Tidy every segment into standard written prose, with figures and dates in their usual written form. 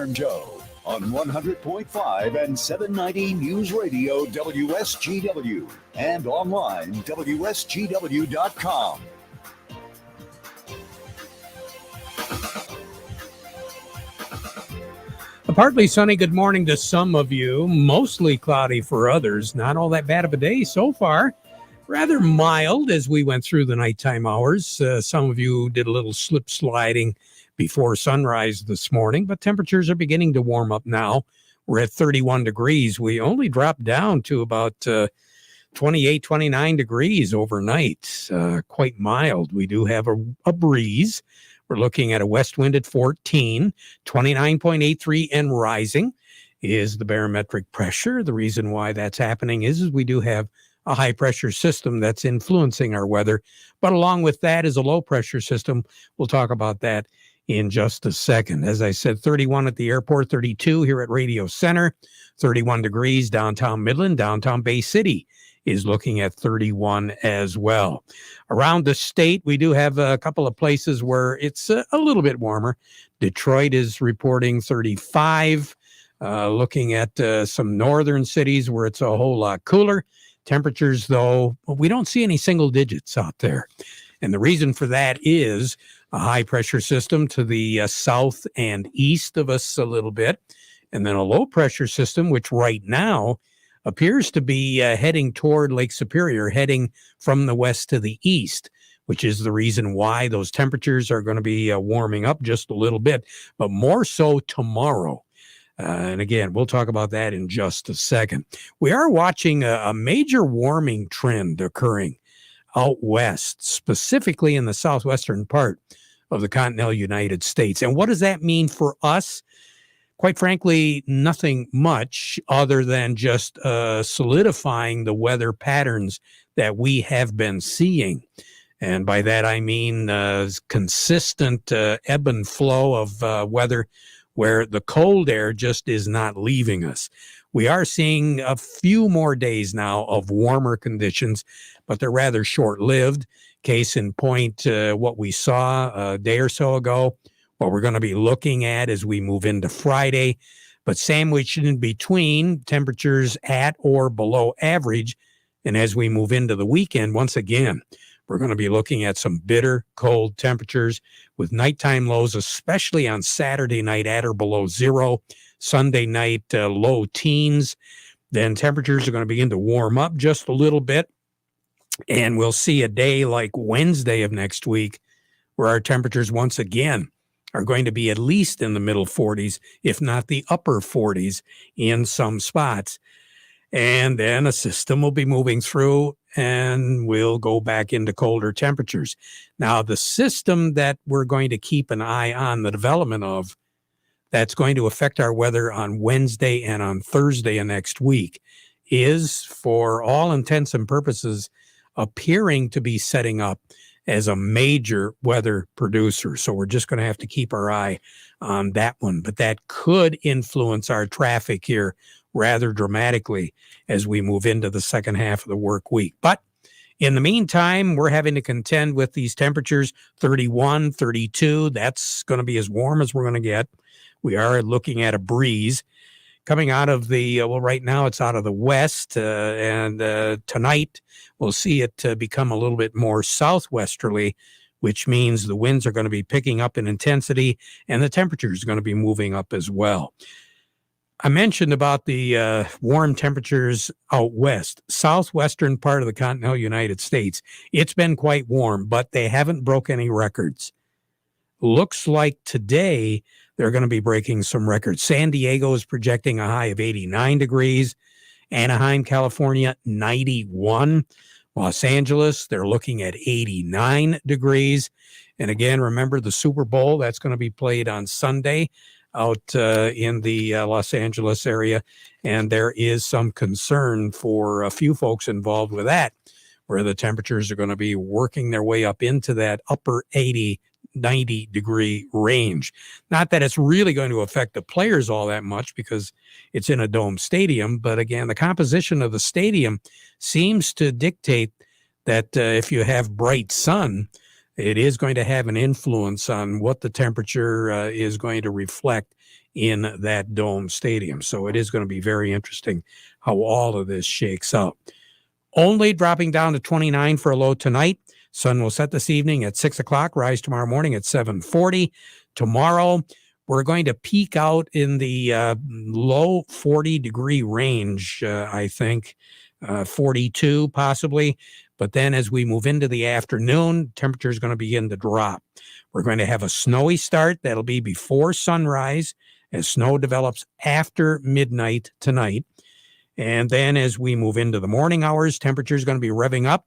Farm Show on 100.5 and 790 News Radio WSGW and online WSGW.com. A partly sunny good morning to some of you, mostly cloudy for others. Not all that bad of a day so far. Rather mild as we went through the nighttime hours. Some of you did a little slip sliding before sunrise this morning, but temperatures are beginning to warm up now. We're at 31 degrees. We only dropped down to about 28, 29 degrees overnight. Quite mild. We do have a breeze. We're looking at a west wind at 14, 29.83 and rising is the barometric pressure. The reason why that's happening is we do have a high pressure system that's influencing our weather. But along with that is a low pressure system. We'll talk about that in just a second. As I said, 31 at the airport, 32 here at Radio Center, 31 degrees downtown Midland, downtown Bay City is looking at 31 as well. Around the state, we do have a couple of places where it's a little bit warmer. Detroit is reporting 35. Looking at some northern cities where it's a whole lot cooler. Temperatures, though, we don't see any single digits out there. And the reason for that is a high pressure system to the south and east of us a little bit. And then a low pressure system, which right now appears to be heading toward Lake Superior, heading from the west to the east, which is the reason why those temperatures are going to be warming up just a little bit, but more so tomorrow. And again, we'll talk about that in just a second. We are watching a major warming trend occurring out west, specifically in the southwestern part of the continental United States. And what does that mean for us? Quite frankly, nothing much other than just solidifying the weather patterns that we have been seeing. And by that, I mean consistent ebb and flow of weather where the cold air just is not leaving us. We are seeing a few more days now of warmer conditions, but they're rather short-lived. Case in point, what we saw a day or so ago, what we're going to be looking at as we move into Friday, but sandwiched in between temperatures at or below average. And as we move into the weekend, once again, we're going to be looking at some bitter cold temperatures with nighttime lows, especially on Saturday night at or below zero, Sunday night low teens. Then temperatures are going to begin to warm up just a little bit. And we'll see a day like Wednesday of next week where our temperatures once again are going to be at least in the middle 40s, if not the upper 40s in some spots. And then a system will be moving through and we'll go back into colder temperatures. Now, the system that we're going to keep an eye on the development of, that's going to affect our weather on Wednesday and on Thursday of next week, is, for all intents and purposes, appearing to be setting up as a major weather producer. So we're just going to have to keep our eye on that one. But that could influence our traffic here rather dramatically as we move into the second half of the work week. But in the meantime, we're having to contend with these temperatures, 31, 32. That's going to be as warm as we're going to get. We are looking at a breeze coming out of the, right now it's out of the west, and tonight we'll see it become a little bit more southwesterly, which means the winds are going to be picking up in intensity and the temperatures are going to be moving up as well. I mentioned about the warm temperatures out west, southwestern part of the continental United States. It's been quite warm, but they haven't broke any records. Looks like today they're going to be breaking some records. San Diego is projecting a high of 89 degrees. Anaheim, California, 91. Los Angeles, they're looking at 89 degrees. And again, remember the Super Bowl, that's going to be played on Sunday out in the Los Angeles area. And there is some concern for a few folks involved with that, where the temperatures are going to be working their way up into that upper 80, 90 degree range. Not that it's really going to affect the players all that much because it's in a dome stadium. But again, the composition of the stadium seems to dictate that if you have bright sun it is going to have an influence on what the temperature is going to reflect in that dome stadium. So it is going to be very interesting how all of this shakes out. Only dropping down to 29 for a low tonight. Sun will set this evening at 6 o'clock, rise tomorrow morning at 7:40. Tomorrow, we're going to peak out in the low 40-degree range, I think, 42 possibly. But then as we move into the afternoon, temperature is going to begin to drop. We're going to have a snowy start. That'll be before sunrise as snow develops after midnight tonight. And then as we move into the morning hours, temperature is going to be revving up.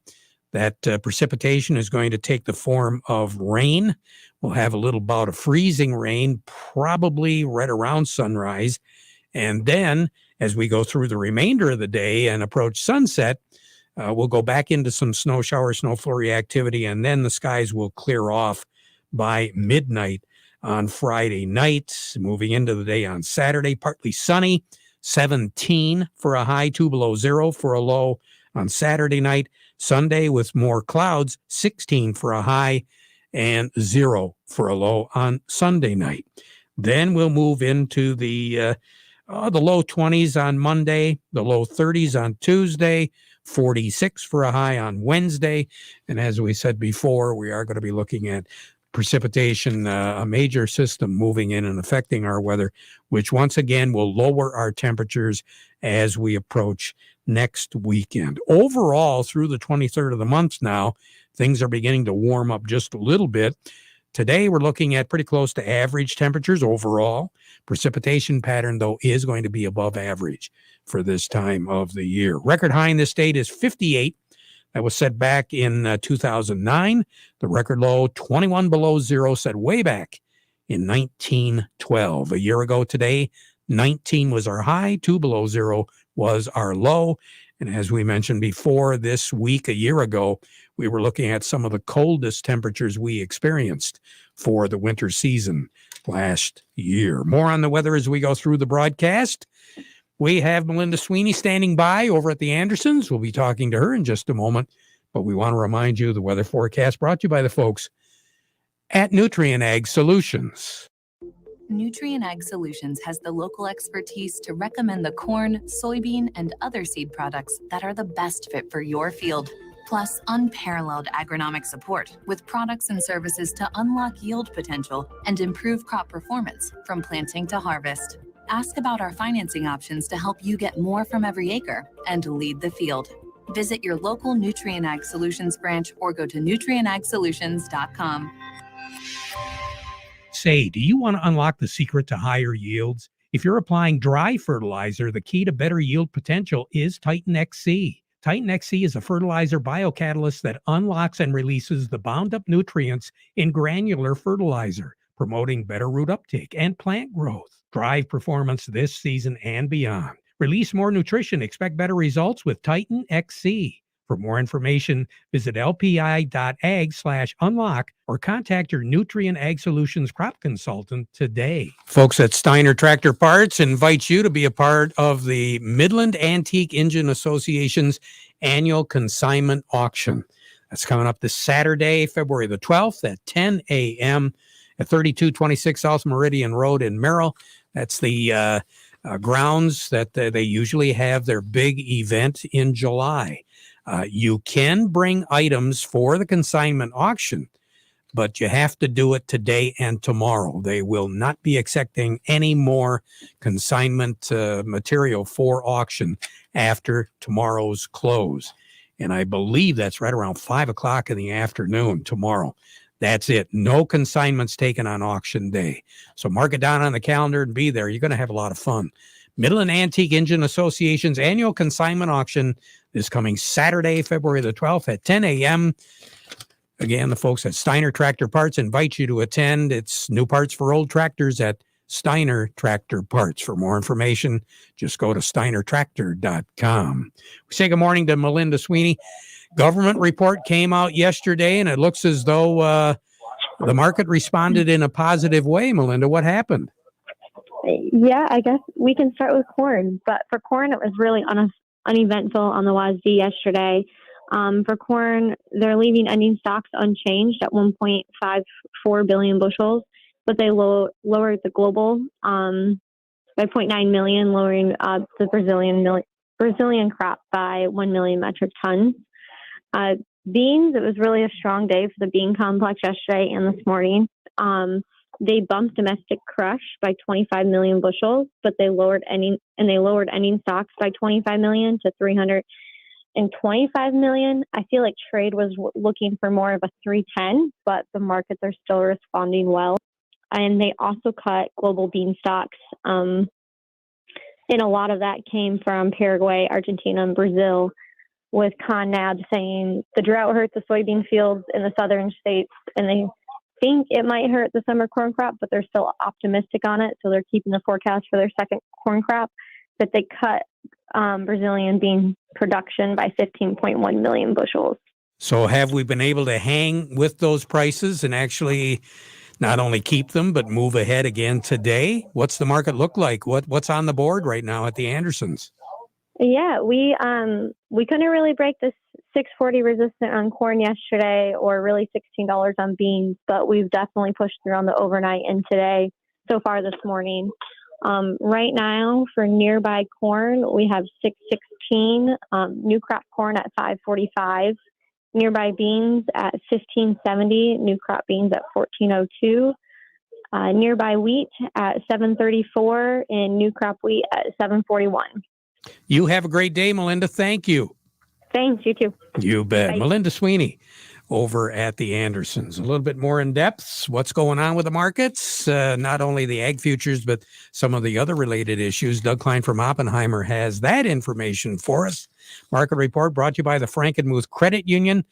That precipitation is going to take the form of rain. We'll have a little bout of freezing rain, probably right around sunrise. And then as we go through the remainder of the day and approach sunset, we'll go back into some snow shower, snow flurry activity, and then the skies will clear off by midnight on Friday night. Moving into the day on Saturday, partly sunny, 17 for a high, 2 below zero for a low on Saturday night. Sunday with more clouds, 16 for a high and 0 for a low on Sunday night. Then we'll move into the low 20s on Monday, the low 30s on Tuesday, 46 for a high on Wednesday. And as we said before, we are going to be looking at precipitation, a major system moving in and affecting our weather, which once again will lower our temperatures as we approach next weekend. Overall, through the 23rd of the month now, things are beginning to warm up just a little bit. Today, we're looking at pretty close to average temperatures overall. Precipitation pattern, though, is going to be above average for this time of the year. Record high in this state is 58. That was set back in 2009. The record low, 21 below zero, set way back in 1912. A year ago today, 19 was our high, 2 below zero was our low. And as we mentioned before, this week, a year ago, we were looking at some of the coldest temperatures we experienced for the winter season last year. More on the weather as we go through the broadcast. We have Melinda Sweeney standing by over at the Andersons. We'll be talking to her in just a moment, but we want to remind you the weather forecast brought to you by the folks at Nutrient Ag Solutions. Nutrient Ag Solutions has the local expertise to recommend the corn, soybean, and other seed products that are the best fit for your field. Plus, unparalleled agronomic support with products and services to unlock yield potential and improve crop performance from planting to harvest. Ask about our financing options to help you get more from every acre and lead the field. Visit your local Nutrient Ag Solutions branch or go to nutrientagsolutions.com. Say, do you want to unlock the secret to higher yields? If you're applying dry fertilizer, the key to better yield potential is Titan XC. Titan XC is a fertilizer biocatalyst that unlocks and releases the bound up nutrients in granular fertilizer, promoting better root uptake and plant growth. Drive performance this season and beyond. Release more nutrition. Expect better results with Titan XC. For more information, visit lpi.ag/unlock or contact your Nutrient Ag Solutions crop consultant today. Folks at Steiner Tractor Parts invite you to be a part of the Midland Antique Engine Association's annual consignment auction. That's coming up this Saturday, February the 12th at 10 a.m. at 3226 South Meridian Road in Merrill. That's the grounds that they usually have their big event in July. You can bring items for the consignment auction, but you have to do it today and tomorrow. They will not be accepting any more consignment material for auction after tomorrow's close. And I believe that's right around 5 o'clock in the afternoon tomorrow. That's it. No consignments taken on auction day. So mark it down on the calendar and be there. You're going to have a lot of fun. Midland Antique Engine Association's annual consignment auction is coming Saturday, February the 12th at 10 a.m. Again, the folks at Steiner Tractor Parts invite you to attend. It's new parts for old tractors at Steiner Tractor Parts. For more information, just go to steinertractor.com. We say good morning to Melinda Sweeney. Government report came out yesterday, and it looks as though the market responded in a positive way. Melinda, what happened? Yeah, I guess we can start with corn. But for corn, it was really uneventful on the WASD yesterday. For corn, they're leaving ending stocks unchanged at 1.54 billion bushels, but they lowered the global by 0.9 million, lowering the Brazilian crop by 1 million metric tons. Beans, it was really a strong day for the bean complex yesterday and this morning. They bumped domestic crush by 25 million bushels, but they lowered ending stocks by 25 million to 325 million. I feel like trade was looking for more of a 310, but the markets are still responding well. And they also cut global bean stocks. And a lot of that came from Paraguay, Argentina, and Brazil, with CONNAB saying the drought hurt the soybean fields in the southern states, and they think it might hurt the summer corn crop, but they're still optimistic on it. So they're keeping the forecast for their second corn crop. But they cut Brazilian bean production by 15.1 million bushels. So have we been able to hang with those prices and actually not only keep them, but move ahead again today? What's the market look like? What's on the board right now at the Andersons? Yeah, we couldn't really break this 640 resistant on corn yesterday, or really $16 on beans, but we've definitely pushed through on the overnight and today so far this morning. Right now for nearby corn, we have 616, new crop corn at 545, nearby beans at 1570, new crop beans at 1402, nearby wheat at 734, and new crop wheat at 741. You have a great day, Melinda. Thank you. Thanks, you too. You bet. Bye. Melinda Sweeney over at the Andersons. A little bit more in depth. What's going on with the markets? Not only the ag futures, but some of the other related issues. Doug Klein from Oppenheimer has that information for us. Market report brought to you by the Frankenmuth Credit Union.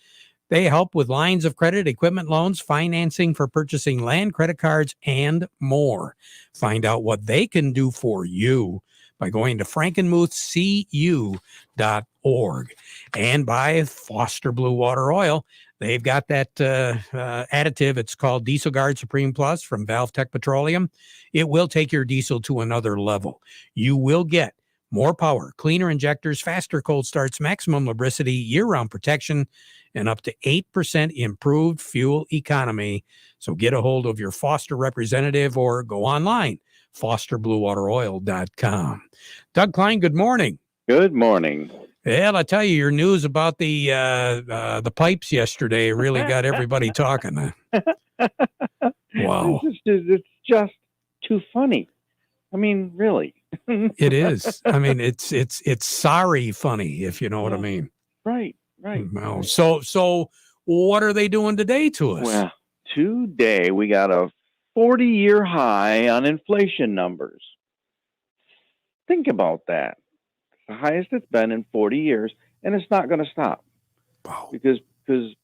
They help with lines of credit, equipment loans, financing for purchasing land, credit cards, and more. Find out what they can do for you by going to frankenmuthcu.org. And by Foster Blue Water Oil. They've got that additive. It's called Diesel Guard Supreme Plus from Valve Tech Petroleum. It will take your diesel to another level. You will get more power, cleaner injectors, faster cold starts, maximum lubricity, year-round protection, and up to 8% improved fuel economy. So get a hold of your Foster representative or go online, fosterbluewateroil.com. Doug Klein, good morning. Good morning. Well, I tell you, your news about the pipes yesterday really got everybody talking. Wow. It's just too funny. I mean, really. It is. I mean, it's sorry funny, if you know what I mean. Right. Well, so what are they doing today to us? Well, today we got a 40-year high on inflation numbers. Think about that. It's the highest it's been in 40 years, and it's not going to stop. Wow. Because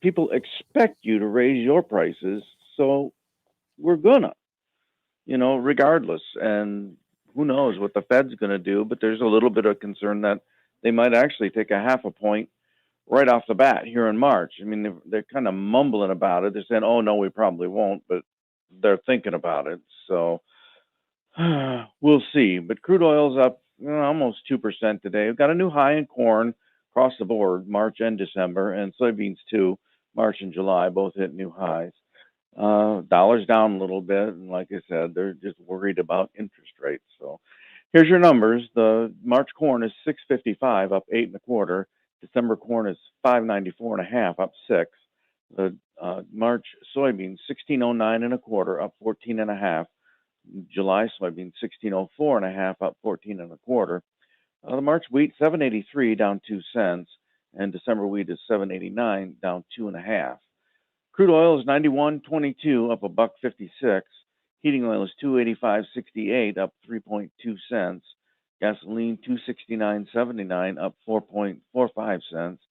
people expect you to raise your prices, so we're gonna, regardless. And who knows what the Fed's going to do, but there's a little bit of concern that they might actually take a half a point right off the bat here in March. I mean, they're kind of mumbling about it. They're saying, oh, no, we probably won't, but they're thinking about it. So we'll see. But crude oil's up almost 2% today. We've got a new high in corn across the board, March and December, and soybeans too. March and July both hit new highs. Dollar's down a little bit, and like I said, they're just worried about interest rates. So here's your numbers. The March corn is 655, up 8 1/4. December corn is 594 1/2, up 6. The March soybeans 1609 1/4, up 14 1/2. July soybeans 1604 1/2, up 14 1/4. The March wheat 783, down 2 cents, and December wheat is 789, down 2 1/2. Crude oil is 91.22, up $1.56. Heating oil is 285.68, up 3.2 cents. Gasoline 269.79, up 4.45 cents.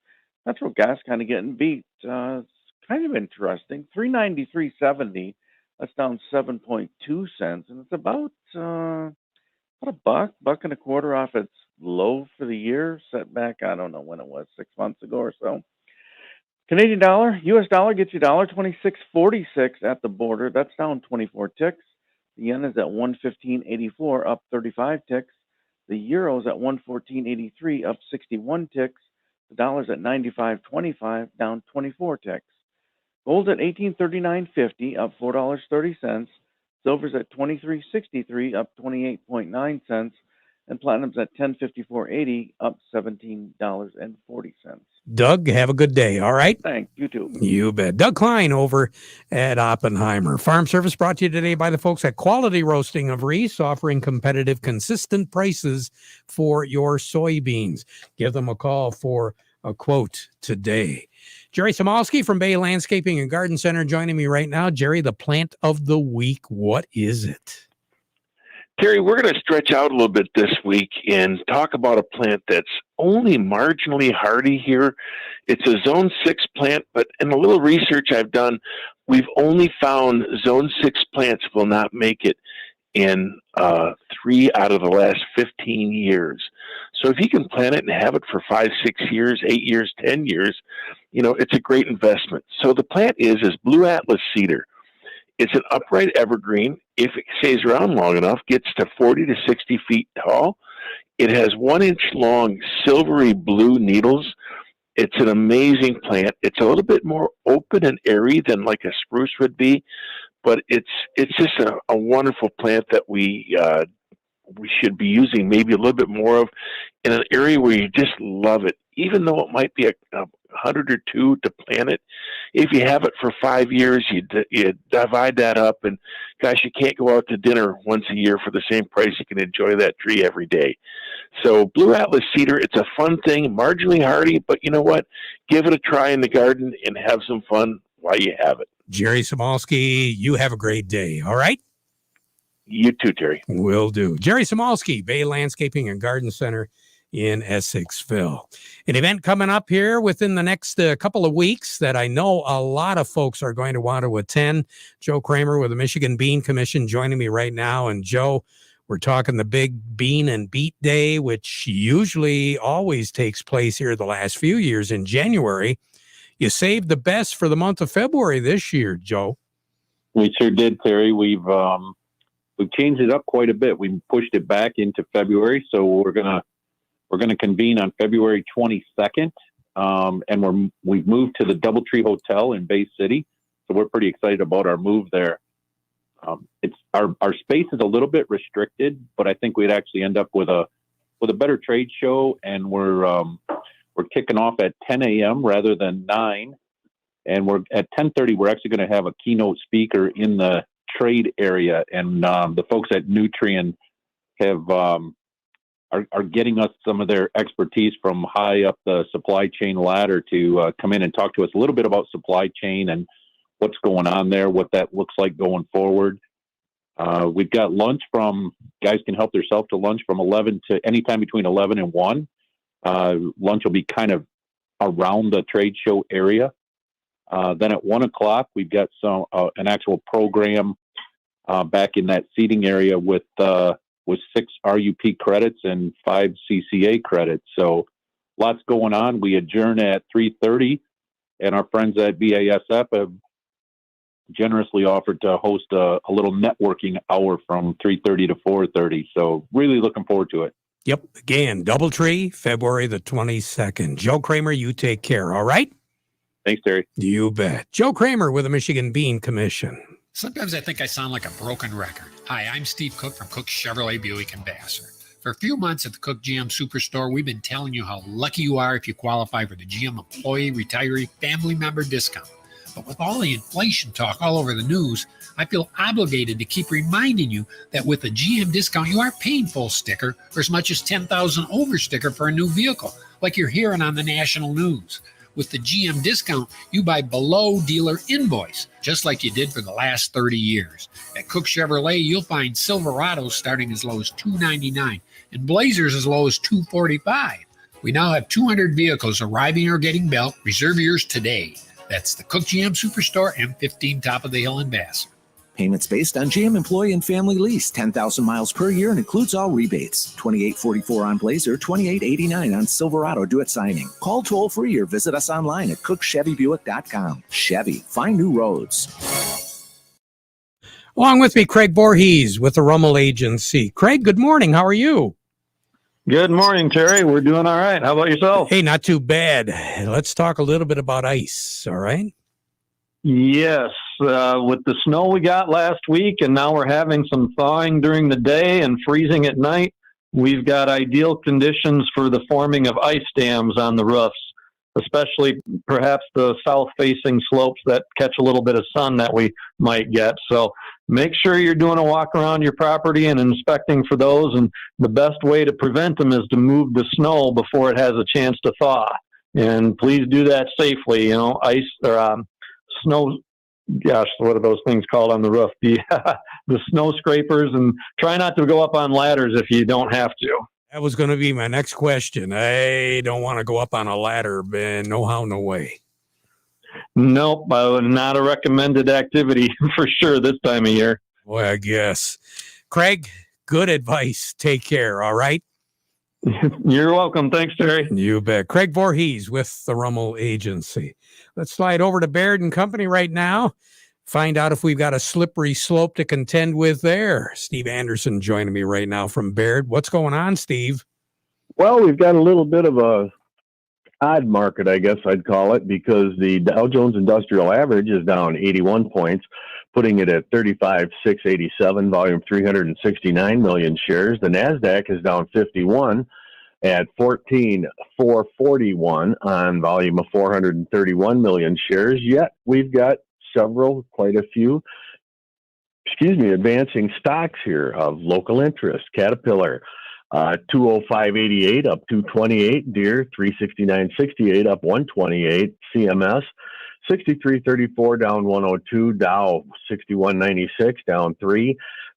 Natural gas kind of getting beat. It's kind of interesting. 393.70. That's down 7.2 cents, and it's about $1, $1.25 off its low for the year. Set back, I don't know when it was, 6 months ago or so. Canadian dollar, U.S. dollar gets you $1.2646 at the border. That's down 24 ticks. The yen is at 115.84, up 35 ticks. The euro is at 114.83, up 61 ticks. The dollar's at 95.25, down 24 ticks. Gold's at 1839.50, up $4.30. Silver's at 23.63, up 28.9 cents. And platinum's at 1054.80, up $17.40. Doug, have a good day. All right. Thanks. You too. You bet. Doug Klein over at Oppenheimer. Farm Service brought to you today by the folks at Quality Roasting of Reese, offering competitive, consistent prices for your soybeans. Give them a call for a quote today. Jerry Samalski from Bay Landscaping and Garden Center joining me right now. Jerry, the plant of the week, what is it? Terry, we're going to stretch out a little bit this week and talk about a plant that's only marginally hardy here. It's a Zone 6 plant, but in a little research I've done, we've only found Zone 6 plants will not make it in 3 out of the last 15 years. So if you can plant it and have it for 5, 6 years, 8 years, 10 years, it's a great investment. So the plant is Blue Atlas Cedar. It's an upright evergreen. If it stays around long enough, gets to 40 to 60 feet tall. It has 1 inch long silvery blue needles. It's an amazing plant. It's a little bit more open and airy than like a spruce would be, but it's just a wonderful plant that we should be using maybe a little bit more of in an area where you just love it. Even though it might be a 100 or 2 to plant it, if you have it for 5 years, you divide that up, and gosh, you can't go out to dinner once a year for the same price. You can enjoy that tree every day. So Blue Atlas Cedar, it's a fun thing, marginally hardy, but you know what? Give it a try in the garden and have some fun while you have it. Jerry Samalski, you have a great day. All right? You too, Terry. Will do. Jerry Samalski, Bay Landscaping and Garden Center in Essexville. An event coming up here within the next couple of weeks that I know a lot of folks are going to want to attend. Joe Kramer with the Michigan Bean Commission joining me right now. And Joe, we're talking the big Bean and Beet Day, which usually always takes place here the last few years in January. You saved the best for the month of February this year, Joe. We sure did, Terry. We've changed it up quite a bit. We pushed it back into February, so we're gonna convene on February 22nd, and we've moved to the DoubleTree Hotel in Bay City, so we're pretty excited about our move there. It's our space is a little bit restricted, but I think we'd actually end up with a better trade show, and we're kicking off at 10 a.m. rather than 9, and we're at 10:30. We're actually going to have a keynote speaker in the trade area, and the folks at Nutrien are getting us some of their expertise from high up the supply chain ladder to come in and talk to us a little bit about supply chain and what's going on there, what that looks like going forward. We've got lunch guys can help themselves to lunch from 11 to anytime between 11 and 1. Lunch will be kind of around the trade show area. Then at 1 o'clock, we've got an actual program back in that seating area with 6 RUP credits and 5 CCA credits. So lots going on. We adjourn at 3:30, and our friends at BASF have generously offered to host a little networking hour from 3:30 to 4:30. So really looking forward to it. Yep. Again, DoubleTree, February the 22nd. Joe Kramer, you take care. All right? Thanks, Terry. You bet. Joe Kramer with the Michigan Bean Commission. Sometimes I think I sound like a broken record. Hi, I'm Steve Cook from Cook Chevrolet Buick and Vassar. For a few months at the Cook GM Superstore, we've been telling you how lucky you are if you qualify for the GM Employee, Retiree, Family Member discount. But with all the inflation talk all over the news, I feel obligated to keep reminding you that with a GM discount, you are paying full sticker or as much as $10,000 over sticker for a new vehicle, like you're hearing on the national news. With the GM discount, you buy below dealer invoice, just like you did for the last 30 years. At Cook Chevrolet, you'll find Silverados starting as low as $299 and Blazers as low as $245. We now have 200 vehicles arriving or getting built. Reserve yours today. That's the Cook GM Superstore, M15 Top of the Hill in Vassar. Payments based on GM employee and family lease, 10,000 miles per year and includes all rebates. $28.44 on Blazer, $28.89 on Silverado due at signing. Call toll free or visit us online at cookchevybuick.com. Chevy, find new roads. Along with me, Craig Voorhees with the Rummel Agency. Craig, good morning. How are you? Good morning, Terry. We're doing all right. How about yourself? Hey, not too bad. Let's talk a little bit about ice, all right? Yes, with the snow we got last week, and now we're having some thawing during the day and freezing at night, we've got ideal conditions for the forming of ice dams on the roofs, especially perhaps the south-facing slopes that catch a little bit of sun that we might get. So make sure you're doing a walk around your property and inspecting for those, and the best way to prevent them is to move the snow before it has a chance to thaw. And please do that safely. Ice or snow, gosh, what are those things called on the roof? The snow scrapers, and try not to go up on ladders if you don't have to. That was going to be my next question. I don't want to go up on a ladder, man. No how, no way. Nope, not a recommended activity for sure this time of year. Boy, I guess. Craig, good advice. Take care, all right? You're welcome. Thanks, Terry. You bet. Craig Voorhees with the Rummel Agency. Let's slide over to Baird and Company right now. Find out if we've got a slippery slope to contend with there. Steve Anderson joining me right now from Baird. What's going on, Steve? Well, we've got a little bit of a odd market, I guess I'd call it, because the Dow Jones Industrial Average is down 81 points, putting it at 35,687, volume 369 million shares. The NASDAQ is down 51 at 14,441 on volume of 431 million shares. Yet we've got quite a few, advancing stocks here of local interest. Caterpillar, 205.88 up 228. Deere, 369.68 up 128. CMS, 63.34 down 102. Dow, 61.96 down 3.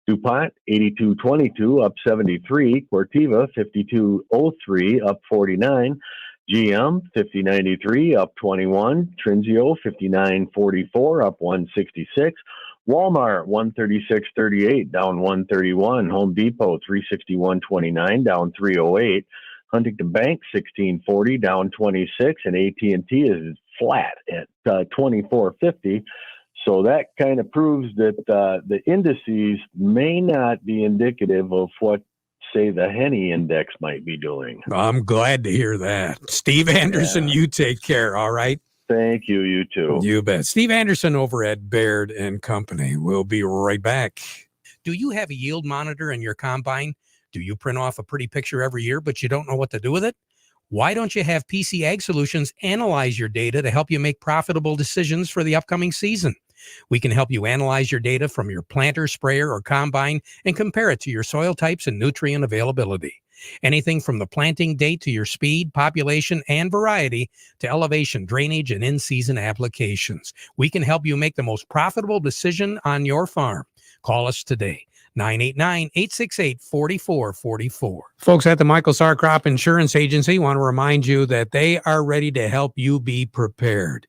DuPont, 82.22 up 73. Corteva, 52.03 up 49. GM, 50.93 up 21. Trinzio, 59.44 up 166. Walmart, 136.38 down 131. Home Depot, 361.29 down 308. Huntington Bank, 16.40 down 26. And AT&T is flat at 24.50. So that kind of proves that the indices may not be indicative of what, say, the Henne index might be doing. I'm glad to hear that. Steve Anderson, You take care, all right? Thank you. You too. You bet. Steve Anderson over at Baird and Company. We'll be right back. Do you have a yield monitor in your combine? Do you print off a pretty picture every year, but you don't know what to do with it? Why don't you have PC Ag Solutions analyze your data to help you make profitable decisions for the upcoming season? We can help you analyze your data from your planter, sprayer, or combine and compare it to your soil types and nutrient availability. Anything from the planting date to your speed, population, and variety to elevation, drainage, and in-season applications. We can help you make the most profitable decision on your farm. Call us today. 989-868-4444. Folks at the Michael Sarr Crop Insurance Agency want to remind you that they are ready to help you be prepared.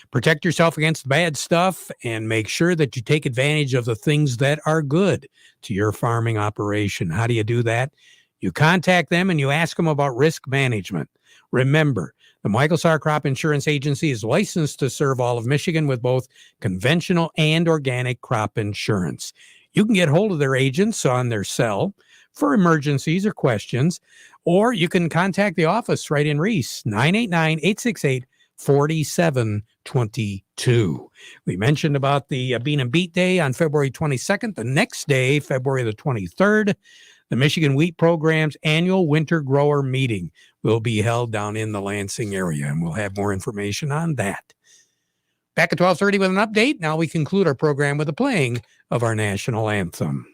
Protect yourself against bad stuff and make sure that you take advantage of the things that are good to your farming operation. How do you do that? You contact them and you ask them about risk management. Remember, the Michael Sarr Crop Insurance Agency is licensed to serve all of Michigan with both conventional and organic crop insurance. You can get hold of their agents on their cell for emergencies or questions, or you can contact the office right in Reese, 989-868-4722. We mentioned about the Bean and Beet Day on February 22nd. The next day, February the 23rd, the Michigan Wheat Program's annual winter grower meeting will be held down in the Lansing area, and we'll have more information on that. Back at 12:30 with an update. Now we conclude our program with the playing of our national anthem.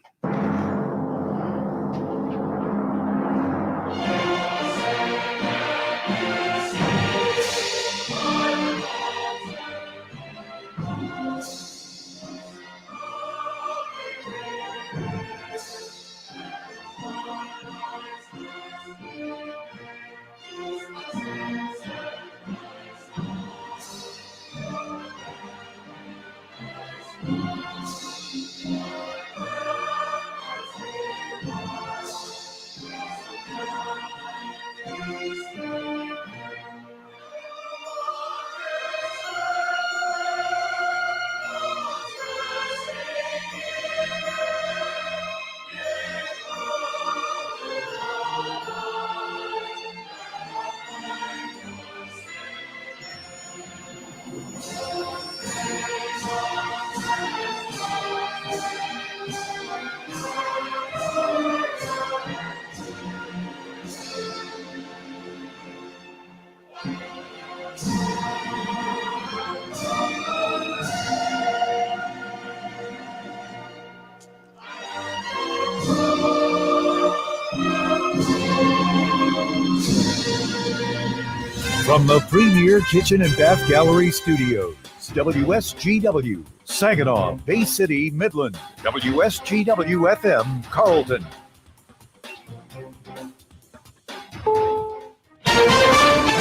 From the Premier Kitchen and Bath Gallery Studios, WSGW, Saginaw, Bay City, Midland, WSGW FM, Carlton.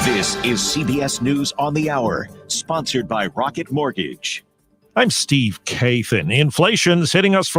This is CBS News on the Hour, sponsored by Rocket Mortgage. I'm Steve Kathan. Inflation's hitting us from